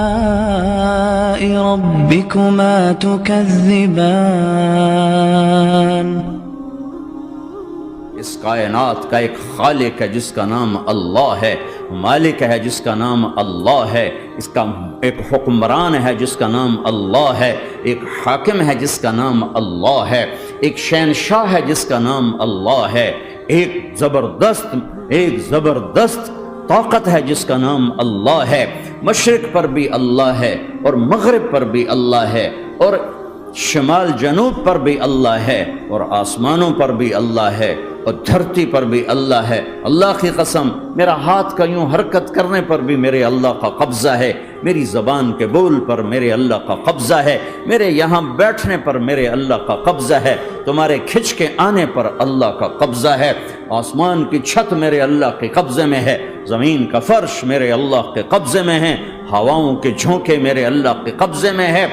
آلاء ربكما تكذبان اس کائنات کا ایک خالق ہے جس کا نام اللہ ہے، مالک ہے جس کا نام اللہ ہے، اس کا ایک حکمران ہے جس کا نام اللہ ہے، ایک حاکم ہے جس کا نام اللہ ہے، ایک شہنشاہ ہے جس کا نام اللہ ہے، ایک زبردست طاقت ہے جس کا نام اللہ ہے۔ مشرق پر بھی اللہ ہے اور مغرب پر بھی اللہ ہے اور شمال جنوب پر بھی اللہ ہے اور آسمانوں پر بھی اللہ ہے اور دھرتی پر بھی اللہ ہے۔ اللہ کی قسم، میرا ہاتھ کا یوں حرکت کرنے پر بھی میرے اللہ کا قبضہ ہے، میری زبان کے بول پر میرے اللہ کا قبضہ ہے، میرے یہاں بیٹھنے پر میرے اللہ کا قبضہ ہے، تمہارے کھچ کے آنے پر اللہ کا قبضہ ہے۔ آسمان کی چھت میرے اللہ کے قبضے میں ہے، زمین کا فرش میرے اللہ کے قبضے میں ہے، ہواؤں کے جھونکے میرے اللہ کے قبضے میں ہے،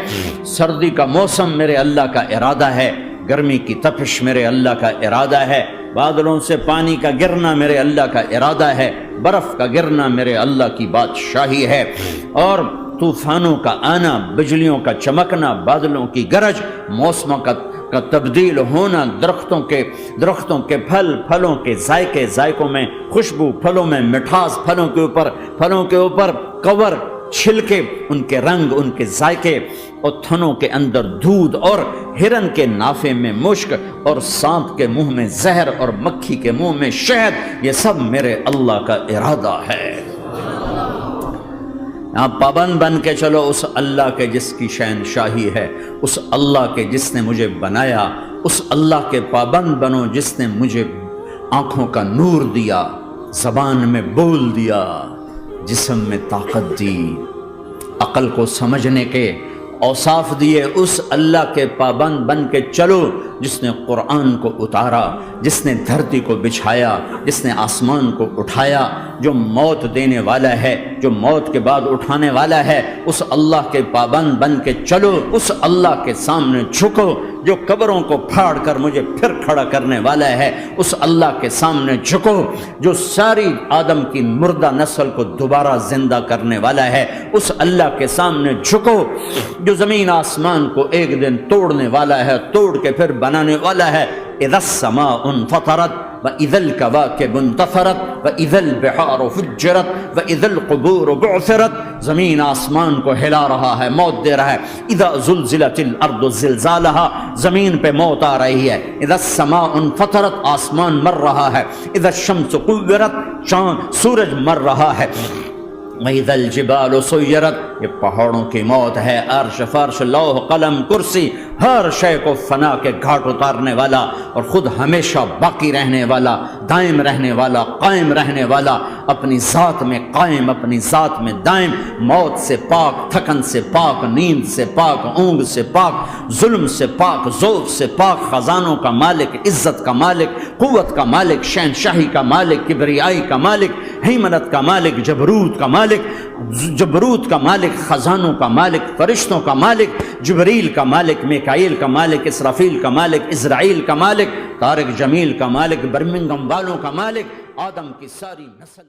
سردی کا موسم میرے اللہ کا ارادہ ہے، گرمی کی تپش میرے اللہ کا ارادہ ہے، بادلوں سے پانی کا گرنا میرے اللہ کا ارادہ ہے، برف کا گرنا میرے اللہ کی بادشاہی ہے، اور طوفانوں کا آنا، بجلیوں کا چمکنا، بادلوں کی گرج، موسموں کا تبدیل ہونا، درختوں کے پھلوں کے ذائقوں میں خوشبو، پھلوں میں مٹھاس، پھلوں کے اوپر کور، چھلکے، ان کے رنگ، ان کے ذائقے، اور تھنوں کے اندر دودھ، اور ہرن کے نافے میں مشک، اور سانپ کے منہ میں زہر، اور مکھی کے منہ میں شہد، یہ سب میرے اللہ کا ارادہ ہے۔ آپ پابند بن کے چلو اس اللہ کے جس کی شہنشاہی ہے، اس اللہ کے جس نے مجھے بنایا، اس اللہ کے پابند بنو جس نے مجھے آنکھوں کا نور دیا، زبان میں بول دیا، جسم میں طاقت دی، عقل کو سمجھنے کے اوصاف دیے۔ اس اللہ کے پابند بن کے چلو جس نے قرآن کو اتارا، جس نے دھرتی کو بچھایا، جس نے آسمان کو اٹھایا، جو موت دینے والا ہے، جو موت کے بعد اٹھانے والا ہے۔ اس اللہ کے پابند بن کے چلو، اس اللہ کے سامنے جھکو جو قبروں کو پھاڑ کر مجھے پھر کھڑا کرنے والا ہے۔ اس اللہ کے سامنے جھکو جو ساری آدم کی مردہ نسل کو دوبارہ زندہ کرنے والا ہے۔ اس اللہ کے سامنے جھکو جو زمین آسمان کو ایک دن توڑنے والا ہے، توڑ کے پھر بنانے والا ہے۔ اذا السماء انفطرت وَإِذَا الْكَوَاكِبُ انتَثَرَتْ وَإِذَا الْبِحَارُ فُجِّرَتْ وَإِذَا الْقُبُورُ بُعْثِرَتْ، زمین آسمان کو ہلا رہا ہے، موت دے رہا ہے۔ اِذَا زُلْزِلَتِ الْأَرْضُ زِلْزَالَهَا، زمین پہ موت آ رہی ہے۔ اِذَا السَّمَاءُ انفطرت، آسمان مر رہا ہے۔ اِذَا الشَّمْسُ كُوِّرَتْ، چاند سورج مر رہا ہے۔ وَإِذَا الْجِبَالُ سُيِّرَتْ، یہ پہاڑوں کی موت ہے۔ عرش، فرش، لوح، قلم، کرسی، ہر شے کو فنا کے گھاٹ اتارنے والا، اور خود ہمیشہ باقی رہنے والا، دائم رہنے والا، قائم رہنے والا، اپنی ذات میں قائم، اپنی ذات میں دائم، موت سے پاک، تھکن سے پاک، نیند سے پاک، اونگ سے پاک، ظلم سے پاک، ذوق سے پاک، خزانوں کا مالک، عزت کا مالک، قوت کا مالک، شہنشاہی کا مالک، کبریائی کا مالک، ہیمنت کا مالک، جبروت کا مالک، خزانوں کا مالک، فرشتوں کا مالک، جبریل کا مالک، میکائیل کا مالک، اسرافیل کا مالک، اسرائیل کا مالک، طارق جمیل کا مالک، برمنگھم والوں کا مالک، آدم کی ساری نسل